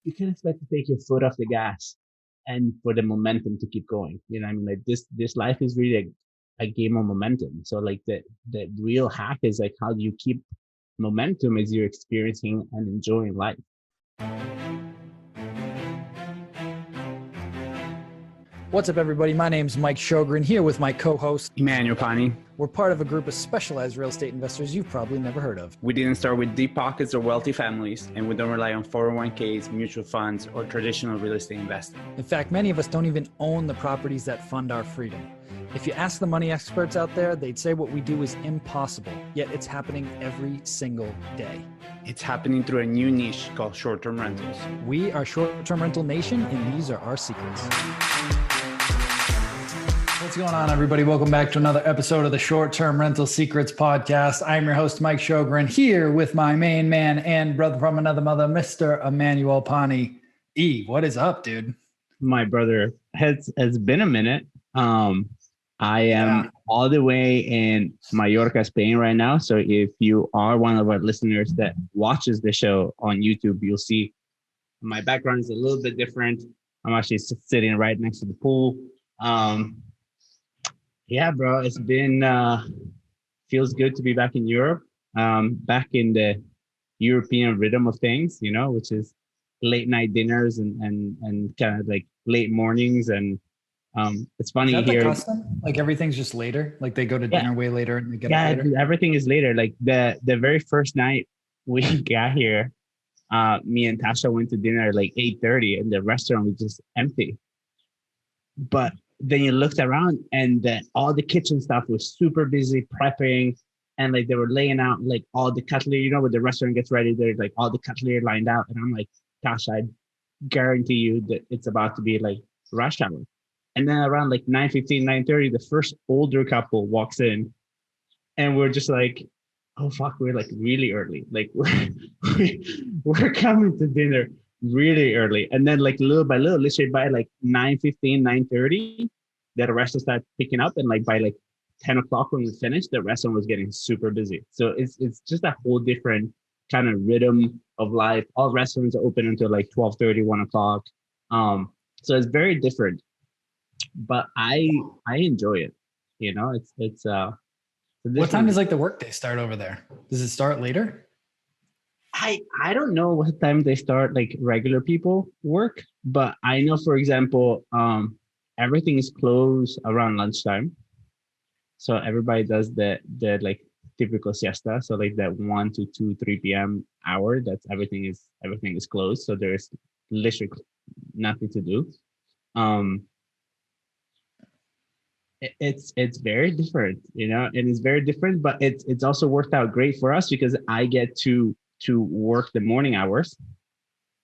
you can expect to take your foot off the gas and for the momentum to keep going. You know, I mean, like this life is really a game of momentum. So like the real hack is like how do you keep momentum as you're experiencing and enjoying life. What's up, everybody? My name's Mike Sjogren, here with my co-host, Emanuele Pani. We're part of a group of specialized real estate investors you've probably never heard of. We didn't start with deep pockets or wealthy families, and we don't rely on 401ks, mutual funds, or traditional real estate investing. In fact, many of us don't even own the properties that fund our freedom. If you ask the money experts out there, they'd say what we do is impossible, yet it's happening every single day. It's happening through a new niche called short-term rentals. We are Short-Term Rental Nation, and these are our secrets. What's going on, everybody? Welcome back to another episode of the Short-Term Rental Secrets podcast. I'm your host, Mike Sjogren, here with my main man and brother from another mother, Mr. Emanuele Pani. E, what is up, dude? My brother, has been a minute. I am all the way in Mallorca, Spain right now. So if you are one of our listeners that watches the show on YouTube, you'll see my background is a little bit different. I'm actually sitting right next to the pool. Yeah, bro, it's been, feels good to be back in Europe, back in the European rhythm of things, you know, which is late night dinners and kind of like late mornings. And it's funny is that here. The custom? Like everything's just later? Like they go to dinner way later and they get up later? Everything is later. Like the very first night we got here, me and Tasha went to dinner at like 8:30 and the restaurant was just empty. But then you looked around and all the kitchen stuff was super busy prepping, and like they were laying out like all the cutlery, you know, when the restaurant gets ready, there's like all the cutlery lined out. And I'm like, gosh, I guarantee you that it's about to be like rush hour. And then around like 9:15, 9:30, the first older couple walks in and we're just like, oh fuck, we're like really early. Like we're coming to dinner really early. And then like little by little, literally by like 9:15, 9:30, the restaurant started picking up. And like by like 10 o'clock when we finished, the restaurant was getting super busy. So it's just a whole different kind of rhythm of life. All restaurants are open until like 12:30, 1 o'clock. So it's very different. But I enjoy it. You know, it's what time does like the workday start over there? Does it start later? I don't know what time they start like regular people work, but I know, for example, everything is closed around lunchtime. So everybody does the like typical siesta. So like that 1 to 2, 3 p.m. hour, that's everything is closed. So there's literally nothing to do. It's very different, you know, and it's very different, but it's also worked out great for us because I get to work the morning hours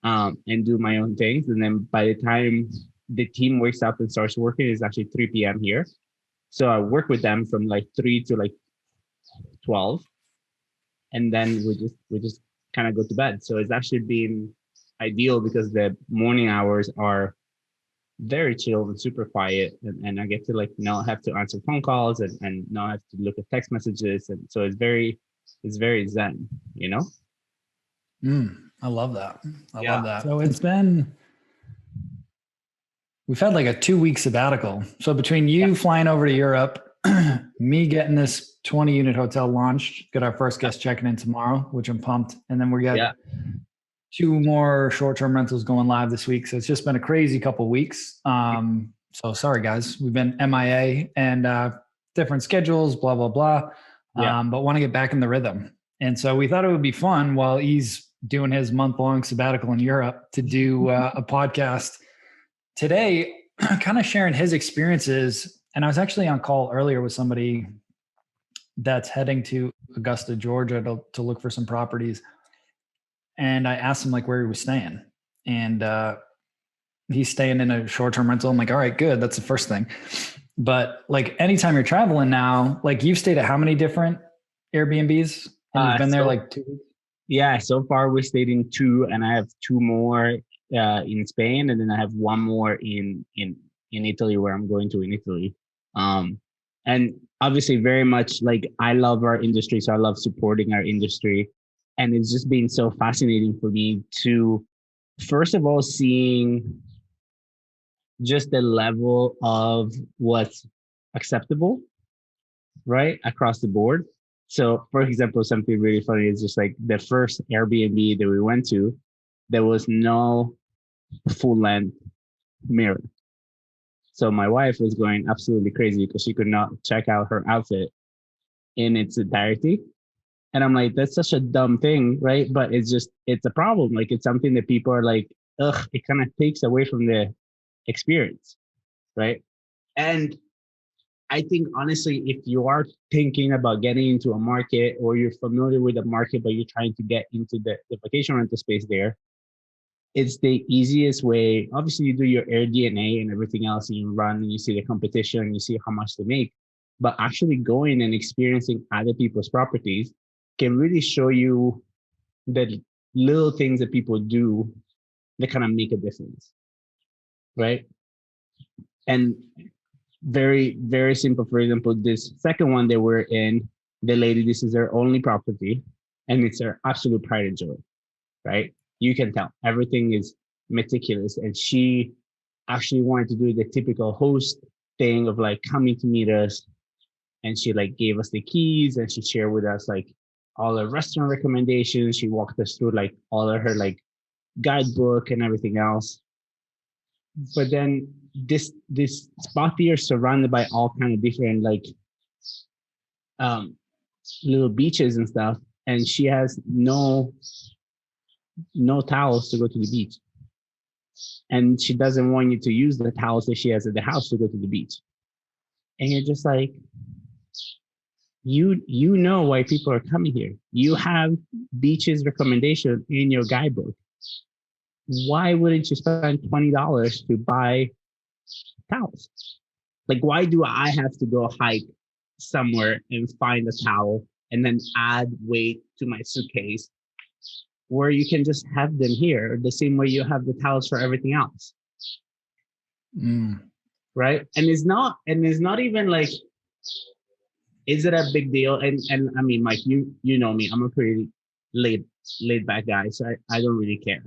and do my own things. And then by the time the team wakes up and starts working, it's actually 3 p.m. here. So I work with them from like 3 to like 12. And then we just kind of go to bed. So it's actually been ideal because the morning hours are very chill and super quiet, and I get to like not have to answer phone calls and not have to look at text messages, and so it's very zen, you know. I love that. I love that. So we've had like a 2-week sabbatical. So between you flying over to Europe, me getting this 20-unit hotel launched, got our first guest checking in tomorrow, which I'm pumped, and then we got 2 more short-term rentals going live this week. So it's just been a crazy couple of weeks. So sorry guys, we've been MIA and different schedules, blah, blah, blah. But want to get back in the rhythm. And so we thought it would be fun while he's doing his month-long sabbatical in Europe to do a podcast today, kind of sharing his experiences. And I was actually on call earlier with somebody that's heading to Augusta, Georgia to look for some properties. And I asked him like where he was staying, and he's staying in a short-term rental. I'm like, all right, good. That's the first thing. But like anytime you're traveling now, like you've stayed at how many different Airbnbs? And you've been there like 2 weeks? Yeah, so far we stayed in 2, and I have 2 more in Spain, and then I have 1 more in Italy where I'm going to in Italy. And obviously very much like I love our industry, so I love supporting our industry. And it's just been so fascinating for me to first of all, seeing just the level of what's acceptable, right, across the board. So, for example, something really funny is just like the first Airbnb that we went to, there was no full length mirror. So my wife was going absolutely crazy because she could not check out her outfit in its entirety. And I'm like, that's such a dumb thing, right? But it's a problem. Like, it's something that people are like, ugh, it kind of takes away from the experience, right? And I think honestly, if you are thinking about getting into a market or you're familiar with the market, but you're trying to get into the vacation rental space there, it's the easiest way. Obviously, you do your air DNA and everything else, and you run and you see the competition and you see how much they make. But actually going and experiencing other people's properties can really show you the little things that people do that kind of make a difference, right? And very, very simple. For example, this second one that we're in, the lady, this is her only property, and it's her absolute pride and joy, right? You can tell everything is meticulous, and she actually wanted to do the typical host thing of like coming to meet us, and she like gave us the keys and she shared with us like all her restaurant recommendations. She walked us through like all of her like guidebook and everything else. But then this spot here surrounded by all kind of different like um little beaches and stuff, and she has no towels to go to the beach, and she doesn't want you to use the towels that she has at the house to go to the beach. And you're just like, you know why people are coming here. You have beaches recommendation in your guidebook. Why wouldn't you spend $20 to buy towels? Like, why do I have to go hike somewhere and find a towel and then add weight to my suitcase, where you can just have them here the same way you have the towels for everything else? Right? And it's not even like, is it a big deal? And I mean, Mike, you know me, I'm a pretty laid back guy, so I don't really care.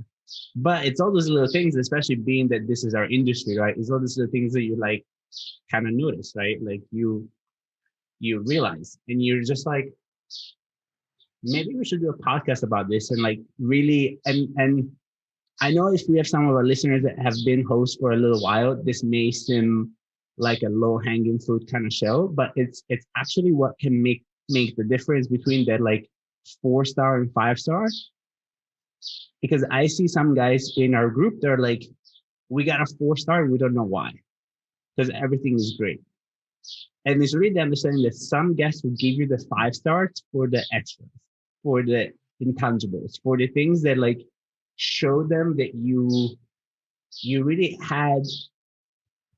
But it's all those little things, especially being that this is our industry, right? It's all those little things that you like kind of notice, right? Like you realize, and you're just like, maybe we should do a podcast about this, and like really, and I know if we have some of our listeners that have been hosts for a little while, this may seem like a low hanging fruit kind of show, but it's actually what can make the difference between that like 4-star and 5-star. Because I see some guys in our group, they're like, we got a 4-star and we don't know why, because everything is great. And it's really understanding that some guests will give you the 5 stars for the extras, for the intangibles, for the things that like show them that you really had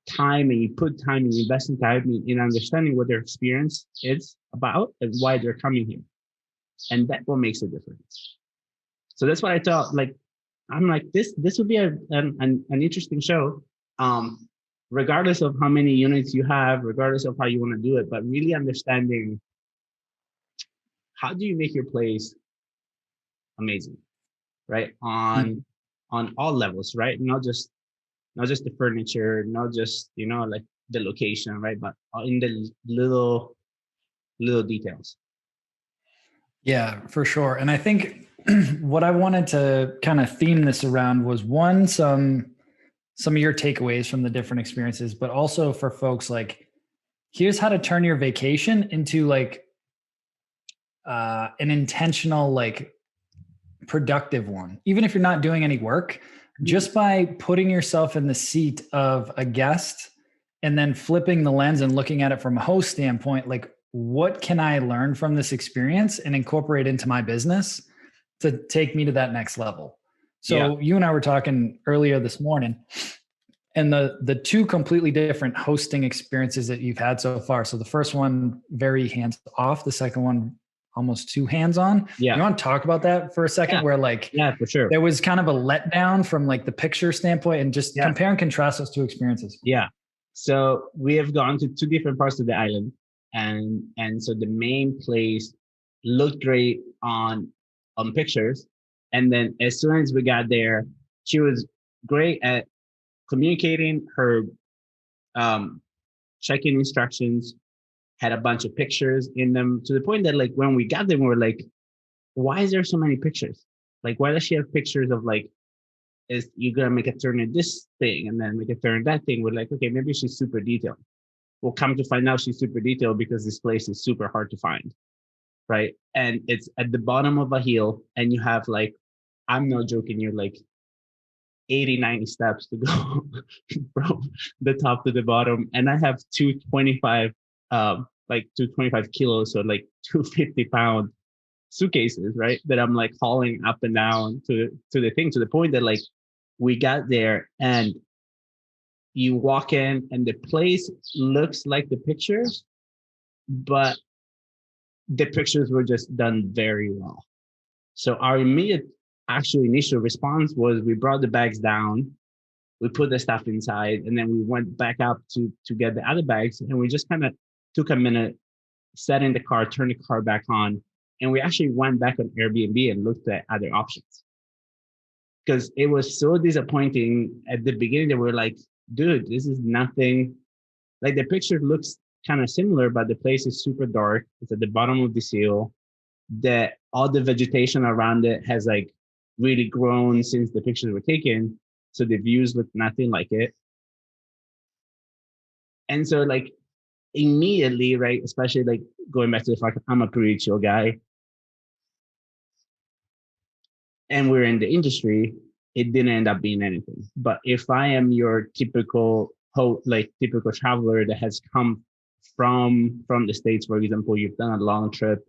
time, and you put time and you invest in time in understanding what their experience is about and why they're coming here. And that's what makes a difference. So that's what I thought. Like, I'm like, this would be an interesting show, regardless of how many units you have, regardless of how you want to do it, but really understanding how do you make your place amazing, right? On all levels, right? Not just the furniture, not just, like the location, right? But in the little details. Yeah, for sure. And I think what I wanted to kind of theme this around was one, some of your takeaways from the different experiences, but also for folks like, here's how to turn your vacation into like an intentional, like productive one. Even if you're not doing any work, just by putting yourself in the seat of a guest and then flipping the lens and looking at it from a host standpoint, like, what can I learn from this experience and incorporate into my business to take me to that next level? So you and I were talking earlier this morning, and the two completely different hosting experiences that you've had so far. So the first one, very hands off. The second one, almost too hands on. Yeah. You want to talk about that for a second? Yeah. Where like, for sure, there was kind of a letdown from like the picture standpoint, and just compare and contrast those two experiences. Yeah. So we have gone to 2 different parts of the island, and so the main place looked great on pictures, and then as soon as we got there, She was great at communicating her check-in instructions, had a bunch of pictures in them to the point that like when we got them, we were like, why is there so many pictures? Like, why does she have pictures of like, is you're gonna make a turn in this thing and then make a turn in that thing? We're like, okay, maybe she's super detailed. We'll come to find out she's super detailed because this place is super hard to find, right? And it's at the bottom of a hill, and you have like, I'm not joking, you're like 80, 90 steps to go from the top to the bottom. And I have 225, like 225 kilos, so like 250-pound suitcases, right? That I'm like hauling up and down to the thing, to the point that like we got there and you walk in and the place looks like the pictures, but the pictures were just done very well. So our immediate actual initial response was we brought the bags down, we put the stuff inside, and then we went back up to get the other bags. And we just kind of took a minute, sat in the car, turned the car back on, and we actually went back on Airbnb and looked at other options. Because it was so disappointing at the beginning that we're like, dude, this is nothing. Like the picture looks kind of similar, but the place is super dark. It's at the bottom of the hill. That all the vegetation around it has like really grown since the pictures were taken. So the views look nothing like it. And so like immediately, right, especially like going back to the fact that I'm a pretty chill guy and we're in the industry, it didn't end up being anything. But if I am your typical typical traveler that has come from the States, for example, you've done a long trip,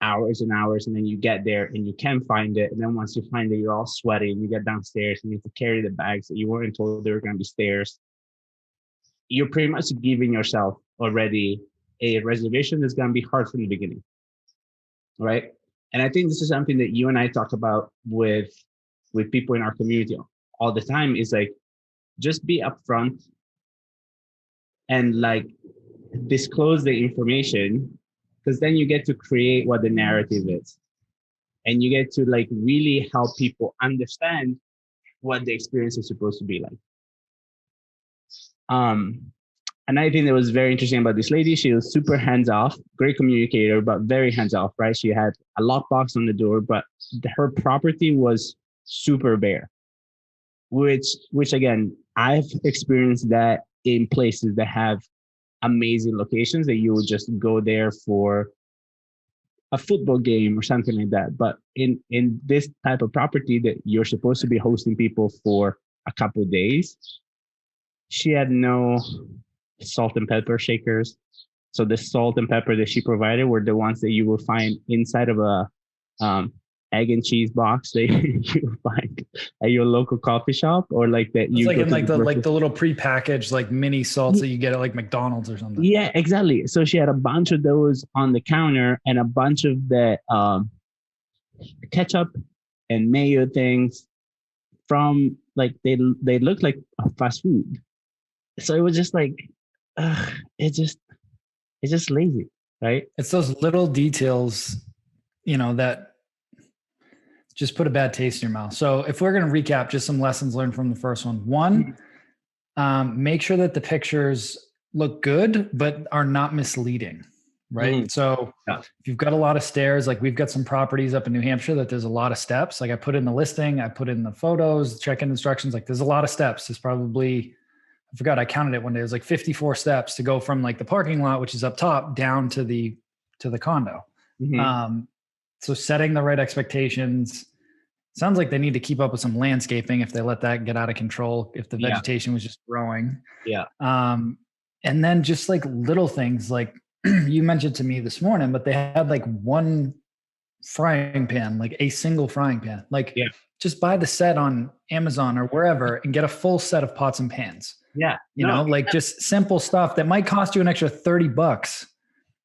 hours and hours, and then you get there and you can't find it. And then once you find it, you're all sweaty and you get downstairs and you have to carry the bags that you weren't told there were going to be stairs. You're pretty much giving yourself already a reservation that's going to be hard from the beginning, right? And I think this is something that you and I talk about with people in our community all the time, is like, just be upfront and like disclose the information, because then you get to create what the narrative is. And you get to like really help people understand what the experience is supposed to be like. Another thing that was very interesting about this lady, she was super hands-off, great communicator, but very hands-off, right? She had a lockbox on the door, but her property was super bare, which again, I've experienced that in places that have amazing locations that you would just go there for a football game or something like that. But in this type of property that you're supposed to be hosting people for a couple of days, she had no salt and pepper shakers. So the salt and pepper that she provided were the ones that you will find inside of a egg and cheese box that you find at your local coffee shop, or like that you like in like the little prepackaged like mini salts that you get at like McDonald's or something. Yeah, exactly. So she had a bunch of those on the counter and a bunch of the ketchup and mayo things from like they look like fast food. So it was just like it's just lazy, right? It's those little details, that just put a bad taste in your mouth. So if we're going to recap just some lessons learned from the first one. One, make sure that the pictures look good, but are not misleading, right? Mm-hmm. So if you've got a lot of stairs, like we've got some properties up in New Hampshire that there's a lot of steps. Like I put in the listing, I put in the photos, check-in instructions, like there's a lot of steps. There's probably, I forgot, I counted it one day. It was like 54 steps to go from like the parking lot, which is up top, down to the condo. Mm-hmm. So setting the right expectations. Sounds like they need to keep up with some landscaping if they let that get out of control, if the vegetation was just growing. Yeah. And then just like little things like you mentioned to me this morning, but they had like one frying pan, like a single frying pan. Like just buy the set on Amazon or wherever and get a full set of pots and pans. Yeah. You know, like just simple stuff that might cost you an extra $30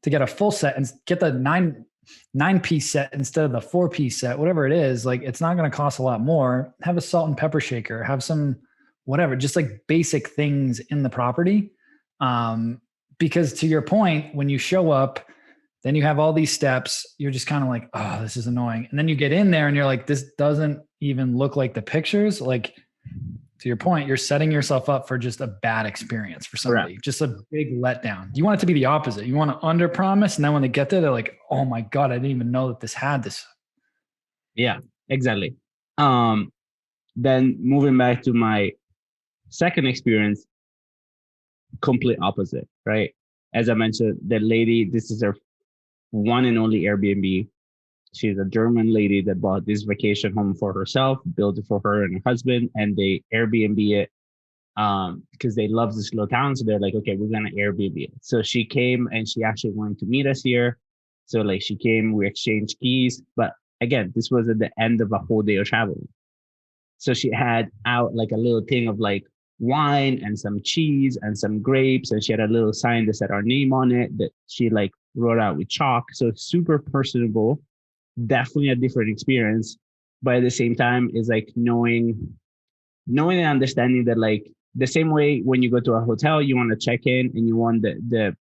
to get a full set and get the nine-piece set instead of the 4-piece set, whatever it is. Like it's not going to cost a lot more. Have a salt and pepper shaker, have some whatever, just like basic things in the property. Because to your point, when you show up, Then you have all these steps. You're just kind of like, oh, this is annoying. And then you get in there and you're like, this doesn't even look like the pictures. Like, to your point, you're setting yourself up for just a bad experience for somebody, Correct. just a big letdown. You want it to be the opposite. You want to under promise. And then when they get there, they're like, oh my God, I didn't even know that this had this. Yeah, exactly. Then moving back to my second experience, complete opposite, right? As I mentioned, the lady, this is her one and only Airbnb. She's a German lady that bought this vacation home for herself, built it for her and her husband, and they Airbnb it because they love this little town. So they're like, okay, we're gonna Airbnb it. So she came and she actually wanted to meet us here. So like she came, we exchanged keys. But again, this was at the end of a whole day of traveling. So she had out like a little thing of like wine and some cheese and some grapes, and she had a little sign that said our name on it that she like wrote out with chalk. So super personable, definitely a different experience. But at the same time, is like knowing and understanding that like the same way when you go to a hotel, you want to check in and you want the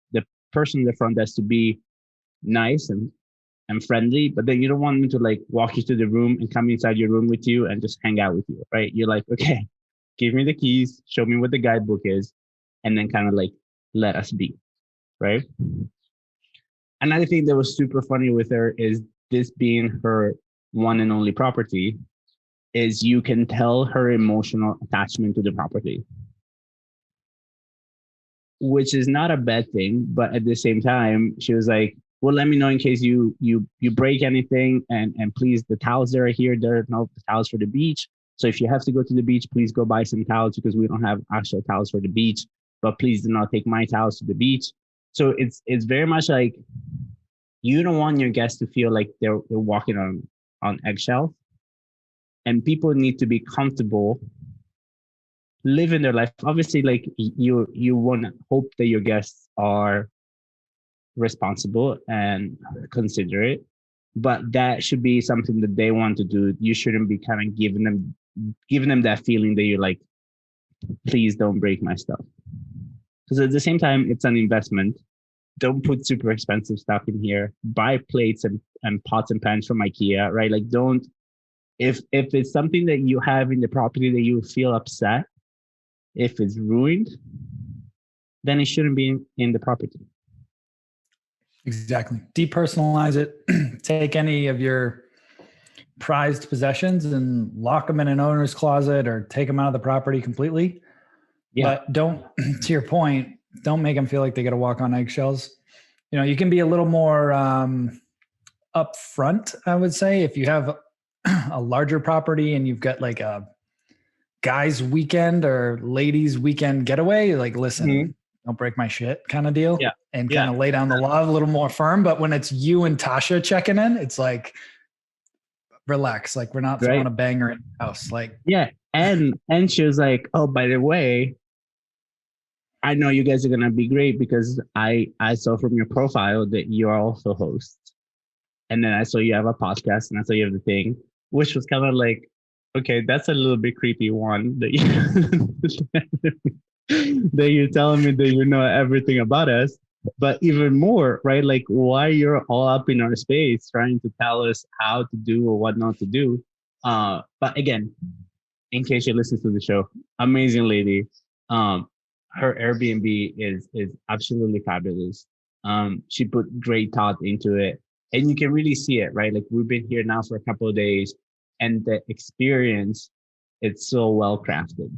person in the front desk to be nice and friendly, but then you don't want them to like walk you to the room and come inside your room with you and just hang out with you, right? You're like, okay, give me the keys, show me what the guidebook is, and then kind of like let us be, right? Another thing that was super funny with her is this being her one and only property is you can tell her emotional attachment to the property, which is not a bad thing. But at the same time, she was like, well, let me know in case you break anything, and please, the towels that are here, there are no towels for the beach. So if you have to go to the beach, please go buy some towels because we don't have actual towels for the beach. But please do not take my towels to the beach. So it's very much like you don't want your guests to feel like they're walking on eggshells, and people need to be comfortable living their life. Obviously, like you want to hope that your guests are responsible and considerate, but that should be something that they want to do. You shouldn't be kind of giving them that feeling that you're like, please don't break my stuff. Because at the same time, it's an investment. Don't put super expensive stuff in here. Buy plates and pots and pans from IKEA, right? Like don't, if it's something that you have in the property that you feel upset, if it's ruined, then it shouldn't be in the property. Exactly. Depersonalize it. Take any of your prized possessions and lock them in an owner's closet or take them out of the property completely. Yeah. But don't, to your point, don't make them feel like they got to walk on eggshells. You know, you can be a little more upfront, I would say, if you have a larger property and you've got like a guy's weekend or ladies weekend getaway, like, listen, don't break my shit kind of deal. Yeah. And kind of lay down the law a little more firm. But when it's you and Tasha checking in, it's like, relax. Like, we're not throwing a banger in the house. Like, yeah. And she was like, oh, by the way, I know you guys are gonna be great because I saw from your profile that you're also hosts. And then I saw you have a podcast and I saw you have the thing, which was kind of like, okay, that's a little bit creepy one that that you're telling me that you know everything about us. But even more, right? Like why you're all up in our space trying to tell us how to do or what not to do. But again, in case you listen to the show, amazing lady. Her Airbnb is absolutely fabulous. She put great thought into it, and you can really see it, right? Like we've been here now for a couple of days, and the experience, it's so well crafted,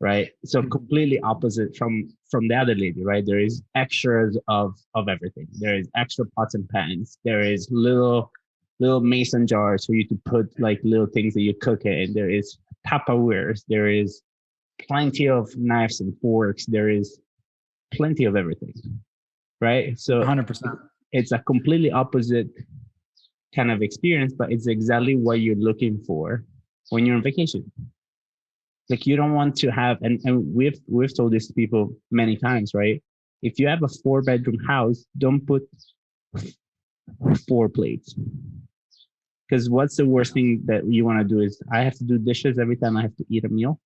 right? So completely opposite from the other lady, right? There is extras of everything. There is extra pots and pans. There is little mason jars for you to put like little things that you cook in. There is Tupperwares. There is plenty of knives and forks. There is plenty of everything, right? So 100%. It's a completely opposite kind of experience, but it's exactly what you're looking for when you're on vacation. Like you don't want to have, and we've told this to people many times, right? If you have a 4-bedroom house, don't put 4 plates. Because what's the worst thing that you want to do is I have to do dishes every time I have to eat a meal.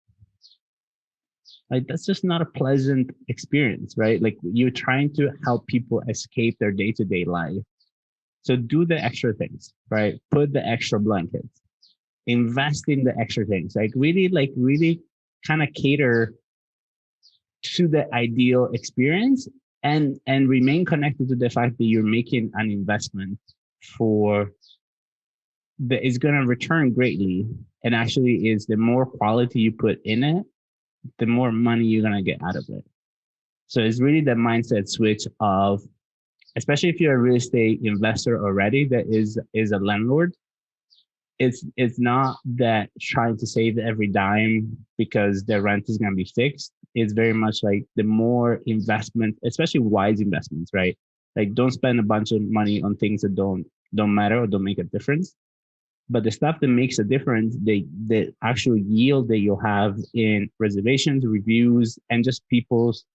Like that's just not a pleasant experience, right? Like you're trying to help people escape their day-to-day life. So do the extra things, right? Put the extra blankets, invest in the extra things, like really kind of cater to the ideal experience, and remain connected to the fact that you're making an investment for that is going to return greatly. And actually is the more quality you put in it, the more money you're going to get out of it. So it's really the mindset switch of, especially if you're a real estate investor already that is a landlord, it's not that trying to save every dime because the rent is going to be fixed. It's very much like the more investment, especially wise investments, right? Like don't spend a bunch of money on things that don't matter or don't make a difference. But the stuff that makes a difference, the actual yield that you'll have in reservations, reviews, and just people's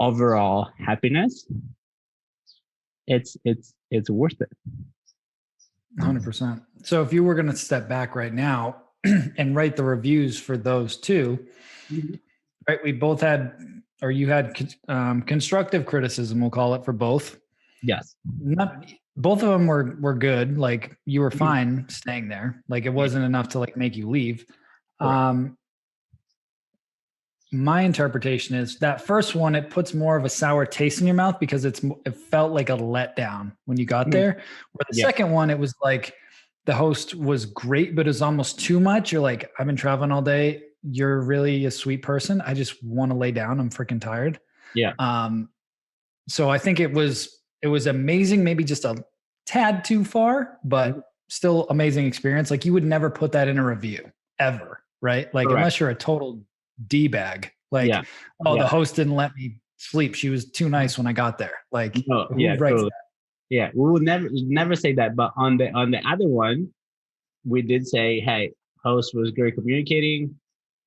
overall happiness, it's worth it. 100%. So if you were going to step back right now and write the reviews for those two, right? We both had, or you had constructive criticism, we'll call it, for both. Yes. Both of them were good. Like you were fine staying there. Like it wasn't enough to like make you leave. My interpretation is that first one, it puts more of a sour taste in your mouth because it felt like a letdown when you got there. Where the second one, it was like the host was great, but it's almost too much. You're like, I've been traveling all day. You're really a sweet person. I just want to lay down. I'm freaking tired. Yeah. So I think it was amazing. Maybe just a tad too far, but still amazing experience. Like you would never put that in a review ever, right? Like unless you're a total D-bag, like, the host didn't let me sleep. She was too nice when I got there. Like, who writes that? Yeah, we would never say that. But on the other one, we did say, hey, host was great communicating.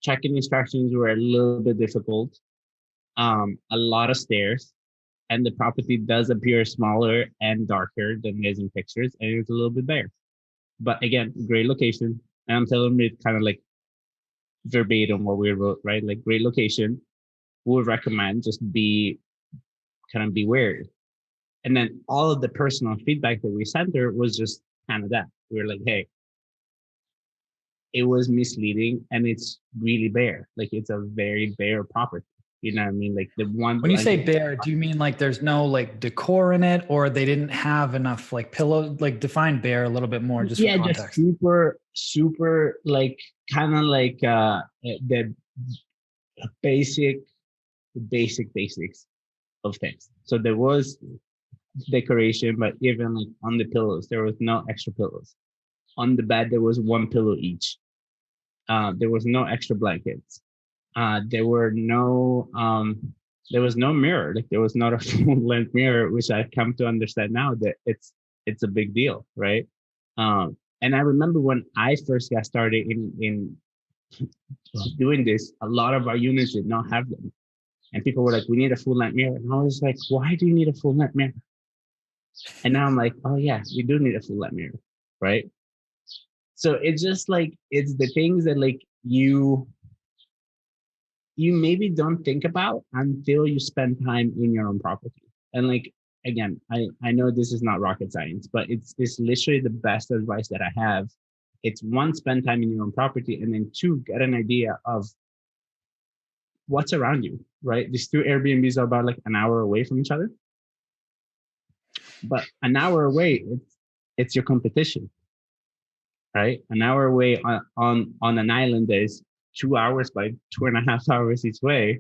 Check-in instructions were a little bit difficult. A lot of stairs, and the property does appear smaller and darker than it is in pictures, and it's a little bit bare. But again, great location. And I'm telling you, kind of like verbatim what we wrote, right? Like great location. We would recommend just be wary. And then all of the personal feedback that we sent her was just kind of that. We were like, hey, it was misleading and it's really bare. Like it's a very bare property. You know what I mean? Like the one. When you say bare, do you mean like there's no like decor in it, or they didn't have enough like pillows? Like define bare a little bit more, just for context. Just super like kind of like the basics of things. So there was decoration, but even like on the pillows, there was no extra pillows. On the bed, there was one pillow each. There was no extra blankets. There was no mirror. Like there was not a full length mirror, which I've come to understand now that it's a big deal, right? And I remember when I first got started in doing this, a lot of our units did not have them, and people were like, "We need a full length mirror," and I was like, "Why do you need a full length mirror?" And now I'm like, "Oh yeah, we do need a full length mirror, right?" So it's just like it's the things that like you maybe don't think about until you spend time in your own property. And like, again, I know this is not rocket science, but it's literally the best advice that I have. It's one, spend time in your own property, and then two, get an idea of what's around you, right? These two Airbnbs are about like an hour away from each other. But an hour away, it's your competition, right? An hour away on an island that is 2 hours by 2.5 hours each way.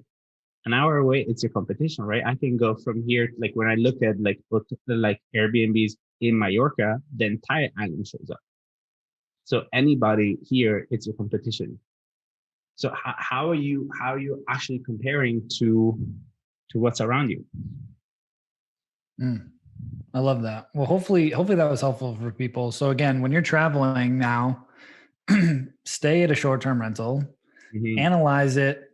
An hour away, it's your competition, right? I can go from here, like when I look at like Airbnbs in Mallorca, the entire island shows up. So anybody here, it's your competition. So how are you actually comparing to what's around you? I love that. Well, hopefully that was helpful for people. So again, when you're traveling now, stay at a short-term rental, analyze it,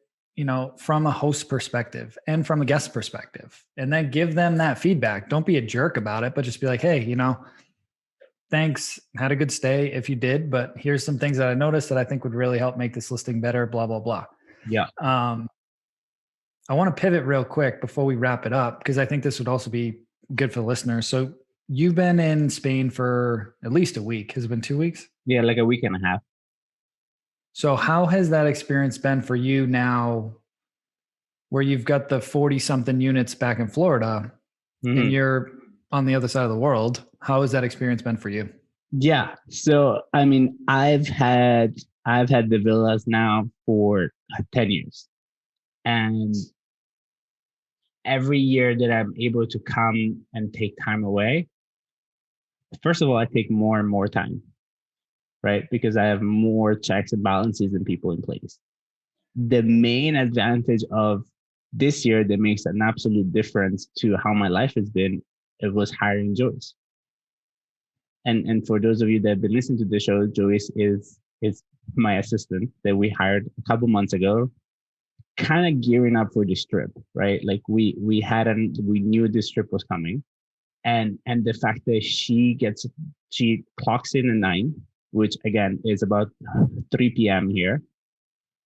from a host perspective and from a guest perspective, and then give them that feedback. Don't be a jerk about it, but just be like, hey, thanks, had a good stay if you did, but here's some things that I noticed that I think would really help make this listing better, blah, blah, blah. Yeah. I want to pivot real quick before we wrap it up, because I think this would also be good for the listeners. So you've been in Spain for at least a week. Has it been 2 weeks? Yeah, like a week and a half. So how has that experience been for you now, where you've got the 40 something units back in Florida and you're on the other side of the world? How has that experience been for you? Yeah. So, I mean, I've had the villas now for 10 years. And every year that I'm able to come and take time away, first of all, I take more and more time, right? Because I have more checks and balances and people in place. The main advantage of this year that makes an absolute difference to how my life has been, it was hiring Joyce. And for those of you that have been listening to the show, Joyce is my assistant that we hired a couple months ago, kind of gearing up for this trip, right? Like we knew this trip was coming. And the fact that she clocks in at 9, which again is about 3 p.m. here,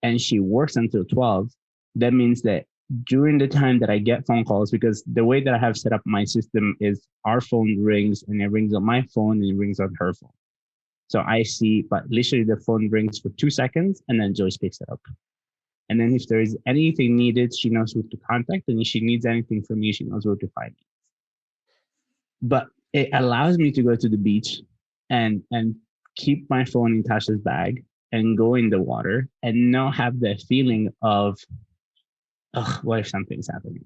and she works until 12, that means that during the time that I get phone calls, because the way that I have set up my system is our phone rings and it rings on my phone and it rings on her phone. So I see, but literally the phone rings for 2 seconds and then Joyce picks it up. And then if there is anything needed, she knows who to contact. And if she needs anything from me, she knows where to find me. But it allows me to go to the beach and keep my phone in Tasha's bag and go in the water and not have that feeling of, what if something's happening?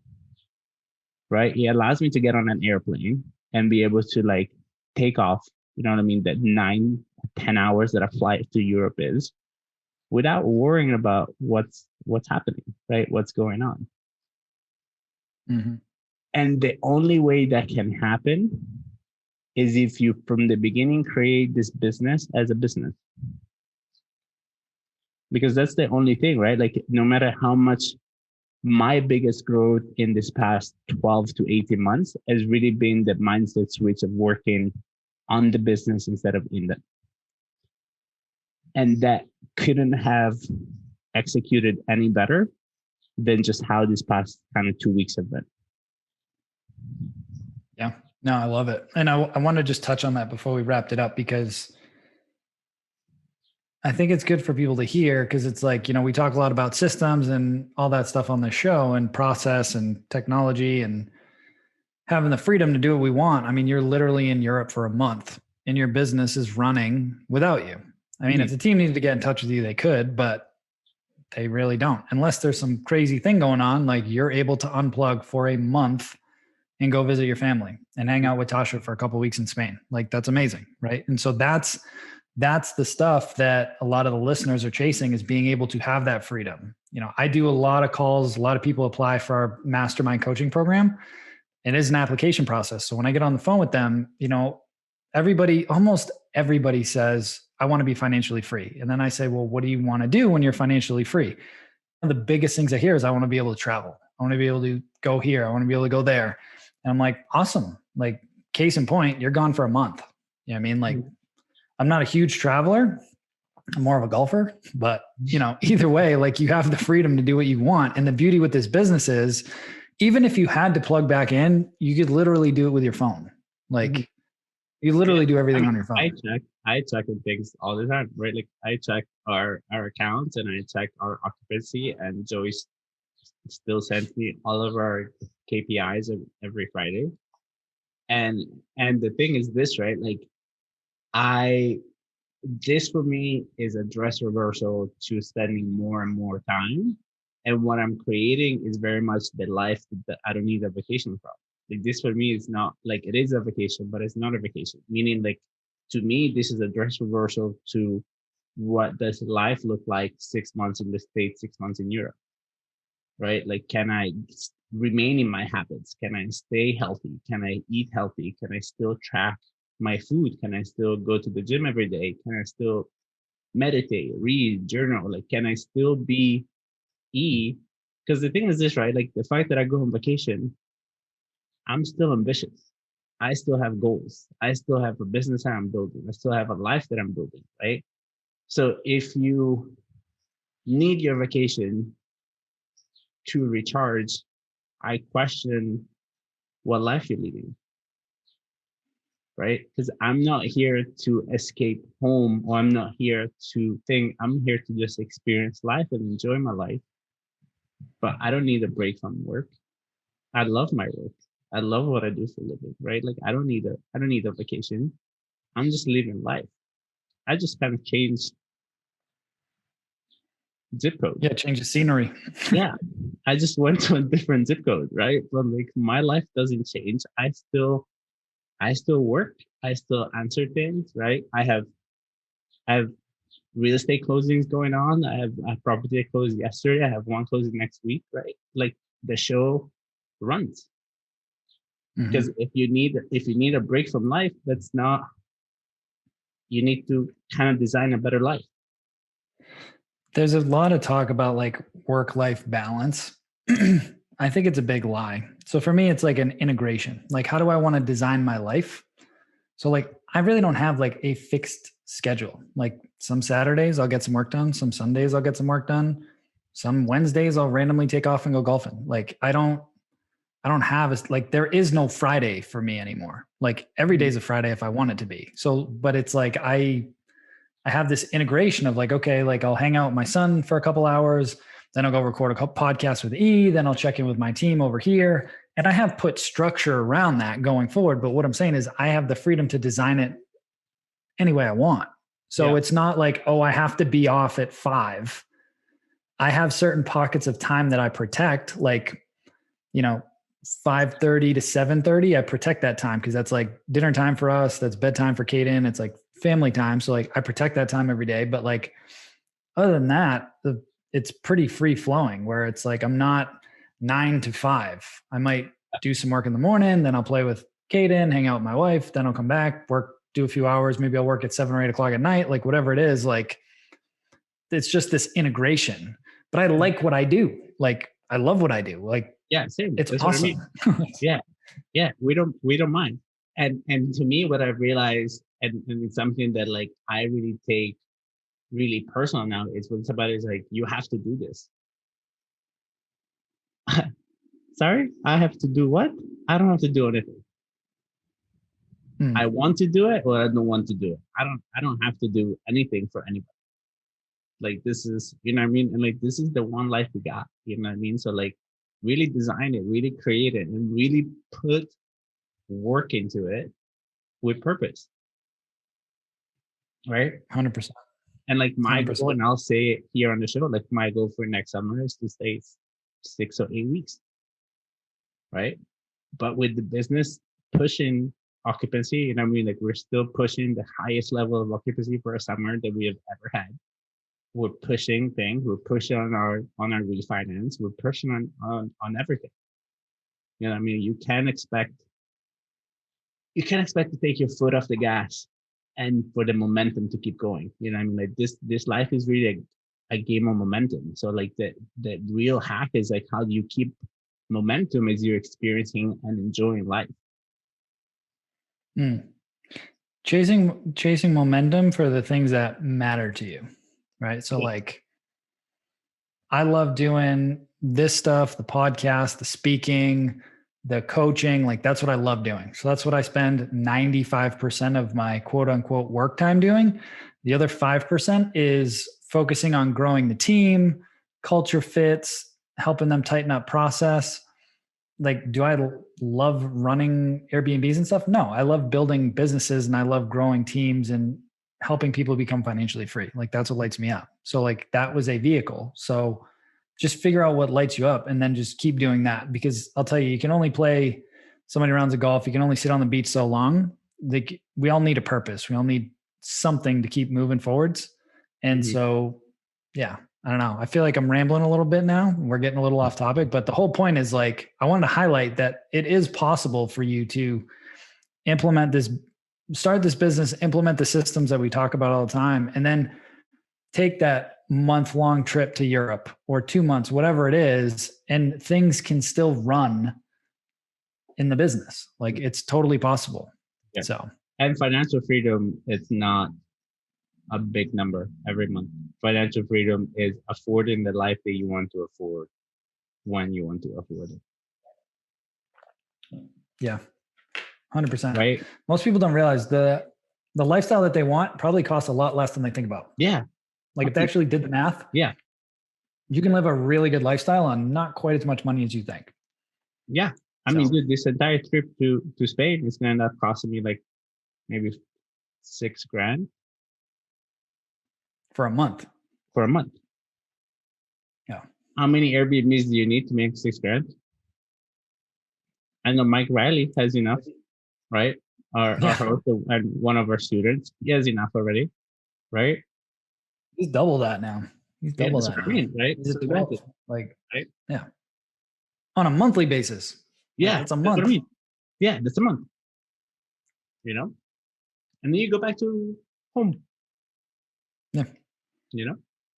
Right? It allows me to get on an airplane and be able to like take off, you know what I mean? That 9-10 hours that a flight to Europe is, without worrying about what's happening, right? What's going on. Mm-hmm. And the only way that can happen is if you, from the beginning, create this business as a business. Because that's the only thing, right? Like, no matter how much my biggest growth in this past 12 to 18 months has really been the mindset switch of working on the business instead of in it. And that couldn't have executed any better than just how this past kind of 2 weeks have been. Yeah, no, I love it. And I want to just touch on that before we wrapped it up, because I think it's good for people to hear, because it's like, we talk a lot about systems and all that stuff on the show and process and technology and having the freedom to do what we want. I mean, you're literally in Europe for a month and your business is running without you. I mean, if the team needed to get in touch with you, they could, but they really don't, unless there's some crazy thing going on. Like, you're able to unplug for a month and go visit your family and hang out with Tasha for a couple of weeks in Spain. Like, that's amazing. Right. And so that's the stuff that a lot of the listeners are chasing, is being able to have that freedom. I do a lot of calls. A lot of people apply for our mastermind coaching program. It is an application process. So when I get on the phone with them, almost everybody says, I want to be financially free. And then I say, well, what do you want to do when you're financially free? One of the biggest things I hear is, I want to be able to travel. I want to be able to go here. I want to be able to go there. And I'm like, awesome. Like, case in point, you're gone for a month. You know what I mean? Like, I'm not a huge traveler. I'm more of a golfer, but either way, like, you have the freedom to do what you want. And the beauty with this business is, even if you had to plug back in, you could literally do it with your phone. Like, you literally do everything on your phone. I check on things all the time, right? Like, I check our accounts and I check our occupancy, and Joyce still sends me all of our KPIs every Friday. And the thing is this, right? Like, this for me is a dress reversal to spending more and more time. And what I'm creating is very much the life that I don't need a vacation from. Like, this for me is not like, it is a vacation, but it's not a vacation. Meaning, like, to me, this is a dress reversal to what does life look like 6 months in the States, 6 months in Europe, right? Like, can I remain in my habits? Can I stay healthy? Can I eat healthy? Can I still track my food? Can I still go to the gym every day? Can I still meditate, read, journal? Like, can I still be because the thing is this, right? Like, the fact that I go on vacation, I'm still ambitious. I still have goals. I still have a business that I'm building. I still have a life that I'm building, right? So if you need your vacation to recharge, I question what life you're leading. right? Because I'm not here to escape home, or I'm not here to think. I'm here to just experience life and enjoy my life. But I don't need a break from work. I love my work. I love what I do for a living, right? Like I don't need a vacation. I'm just living life. I just kind of changed zip code. Yeah, change the scenery. Yeah. I just went to a different zip code, right? But like my life doesn't change. I still work. I still answer things, right? I have real estate closings going on. I have a property that closed yesterday. I have one closing next week, right? Like the show runs. Because if you need a break from life, that's not, you need to kind of design a better life. There's a lot of talk about like work-life balance. I think it's a big lie. So for me, it's like an integration. Like, how do I want to design my life? So like, I really don't have like a fixed schedule. Like some Saturdays I'll get some work done. Some Sundays I'll get some work done. Some Wednesdays I'll randomly take off and go golfing. Like I don't have a, like, there is no Friday for me anymore. Like every day's a Friday if I want it to be. So, but it's like, I have this integration of like, okay, like I'll hang out with my son for a couple hours, then I'll go record a couple podcasts with E, then I'll check in with my team over here. And I have put structure around that going forward. But what I'm saying is I have the freedom to design it any way I want. So it's not like, oh, I have to be off at 5. I have certain pockets of time that I protect, like, 5:30 to 7:30. I protect that time because that's like dinner time for us. That's bedtime for Kaden. It's like family time. So like I protect that time every day. But like other than that, it's pretty free flowing where it's like I'm not 9 to 5. I might do some work in the morning, then I'll play with Kaden, hang out with my wife, then I'll come back, work, do a few hours. Maybe I'll work at 7 or 8 o'clock at night, like whatever it is. Like it's just this integration. But I like what I do. Like I love what I do. Like Same. it's That's awesome. What I mean. Yeah. We don't mind. And to me, what I've realized, and it's something that like I really take really personal now, is when somebody is like, you have to do this. Sorry, I have to do what? I don't have to do anything. I want to do it, or I don't want to do it. I don't have to do anything for anybody. Like this is, you know what I mean? And like this is the one life we got, you know what I mean? So like really design it, really create it, and really put work into it with purpose. Right? 100%. And like my 100%. goal, and I'll say it here on the show, like my goal for next summer is to stay 6 or 8 weeks. Right? But with the business pushing occupancy, you know what I mean? Like we're still pushing the highest level of occupancy for a summer that we have ever had. We're pushing things. We're pushing on our refinance. We're pushing on everything. You know what I mean? You can't expect to take your foot off the gas and for the momentum to keep going. You know what I mean? Like this life is really a game of momentum. So like the real hack is like how do you keep momentum as you're experiencing and enjoying life. Chasing momentum for the things that matter to you. Right. So like I love doing this stuff, the podcast, the speaking, the coaching, like that's what I love doing. So that's what I spend 95% of my quote unquote work time doing. The other 5% is focusing on growing the team, culture fits, helping them tighten up process. Like, do I love running Airbnbs and stuff? No, I love building businesses and I love growing teams and helping people become financially free. Like that's what lights me up. So like that was a vehicle. So just figure out what lights you up and then just keep doing that, because I'll tell you, you can only play so many rounds of golf. You can only sit on the beach so long. Like we all need a purpose. We all need something to keep moving forwards. And so, yeah, I don't know. I feel like I'm rambling a little bit now. We're getting a little off topic, but the whole point is like, I wanted to highlight that it is possible for you to implement this, start this business, implement the systems that we talk about all the time, and then take that month-long trip to Europe or 2 months, whatever it is, and things can still run in the business. Like it's totally possible. Yeah. So, and financial freedom, it's not a big number every month. Financial freedom is affording the life that you want to afford when you want to afford it. Yeah. 100%. Right. Most people don't realize the lifestyle that they want probably costs a lot less than they think about. Yeah. Like if they actually did the math, yeah, you can live a really good lifestyle on not quite as much money as you think. Yeah. I mean, dude, this entire trip to Spain is going to end up costing me like maybe $6,000 for a month. Yeah. How many Airbnbs do you need to make $6,000? I know Mike Riley has enough, right? Our host and one of our students, he has enough already, right? He's double that now. He's double that now. Right? He's at 12. Like, right? Yeah. On a monthly basis. Yeah. That's a month. What I mean. Yeah, that's a month. You know? And then you go back to home. Yeah. You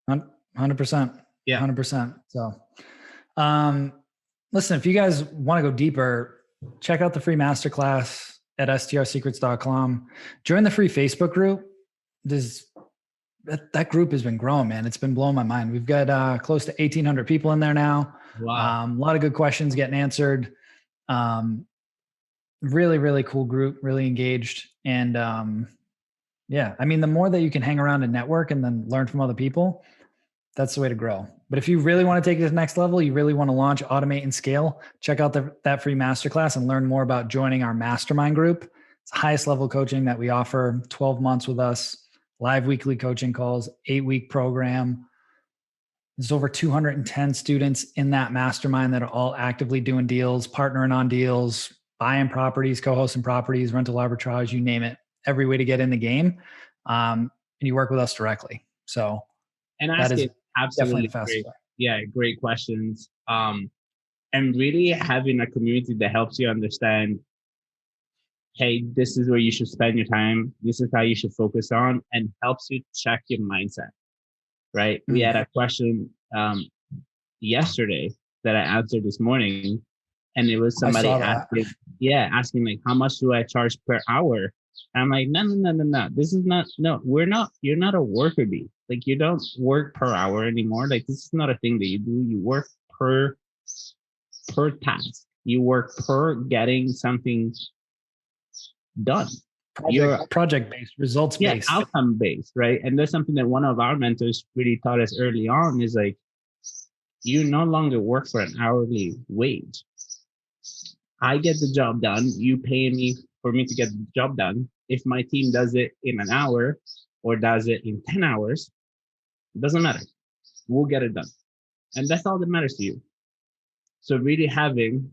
know? 100%. Yeah. 100%. So, listen, if you guys want to go deeper, check out the free masterclass at strsecrets.com. Join the free Facebook group. That group has been growing, man. It's been blowing my mind. We've got close to 1,800 people in there now. Wow. A lot of good questions getting answered. Really, really cool group, really engaged. And yeah, I mean, the more that you can hang around and network and then learn from other people, that's the way to grow. But if you really want to take it to the next level, you really want to launch, automate, and scale, check out that free masterclass and learn more about joining our mastermind group. It's the highest level coaching that we offer, 12 months with us, live weekly coaching calls, 8-week program. There's over 210 students in that mastermind that are all actively doing deals, partnering on deals, buying properties, co-hosting properties, rental arbitrage, you name it, every way to get in the game. And you work with us directly. So and that is absolutely great. Yeah, great questions. And really having a community that helps you understand, hey, this is where you should spend your time. This is how you should focus on, and helps you check your mindset, right? Mm-hmm. We had a question yesterday that I answered this morning, and it was somebody asking like, how much do I charge per hour? And I'm like, no. This is not, you're not a worker bee. Like, you don't work per hour anymore. Like, this is not a thing that you do. You work per task. You work per getting something done. You're project-based, results-based. Yeah, outcome-based, right? And that's something that one of our mentors really taught us early on is like, you no longer work for an hourly wage. I get the job done. You pay me for me to get the job done. If my team does it in an hour or does it in 10 hours, it doesn't matter. We'll get it done. And that's all that matters to you. So really having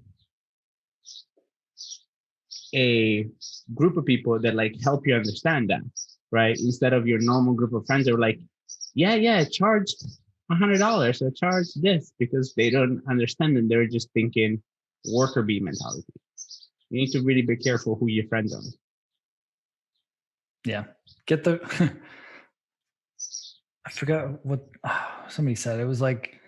a group of people that like help you understand that, right? Instead of your normal group of friends that are like, charge $100 or charge this, because they don't understand and they're just thinking worker bee mentality. You need to really be careful who your friends are. Yeah. I forgot what somebody said. It was like,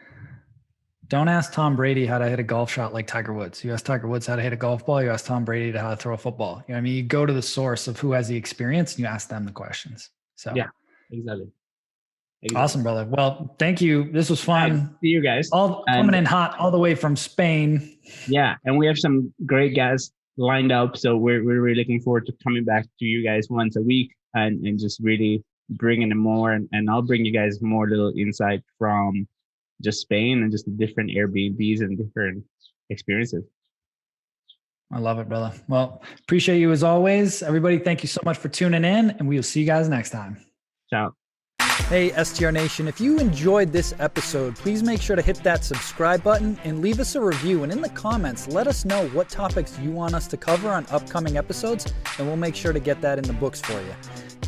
don't ask Tom Brady how to hit a golf shot like Tiger Woods. You ask Tiger Woods how to hit a golf ball. You ask Tom Brady how to throw a football. You know what I mean? You go to the source of who has the experience and you ask them the questions. So yeah, exactly. Awesome, brother. Well, thank you. This was fun. See you guys. Coming in hot all the way from Spain. Yeah. And we have some great guests lined up. So we're really looking forward to coming back to you guys once a week and just really bringing in more. And I'll bring you guys more little insight from just Spain and just different Airbnbs and different experiences. I love it, brother. Well, appreciate you as always. Everybody, thank you so much for tuning in, and we will see you guys next time. Ciao. Hey, STR Nation, if you enjoyed this episode, please make sure to hit that subscribe button and leave us a review. And in the comments, let us know what topics you want us to cover on upcoming episodes, and we'll make sure to get that in the books for you.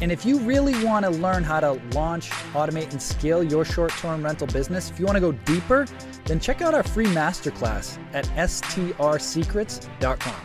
And if you really want to learn how to launch, automate, and scale your short-term rental business, if you want to go deeper, then check out our free masterclass at strsecrets.com.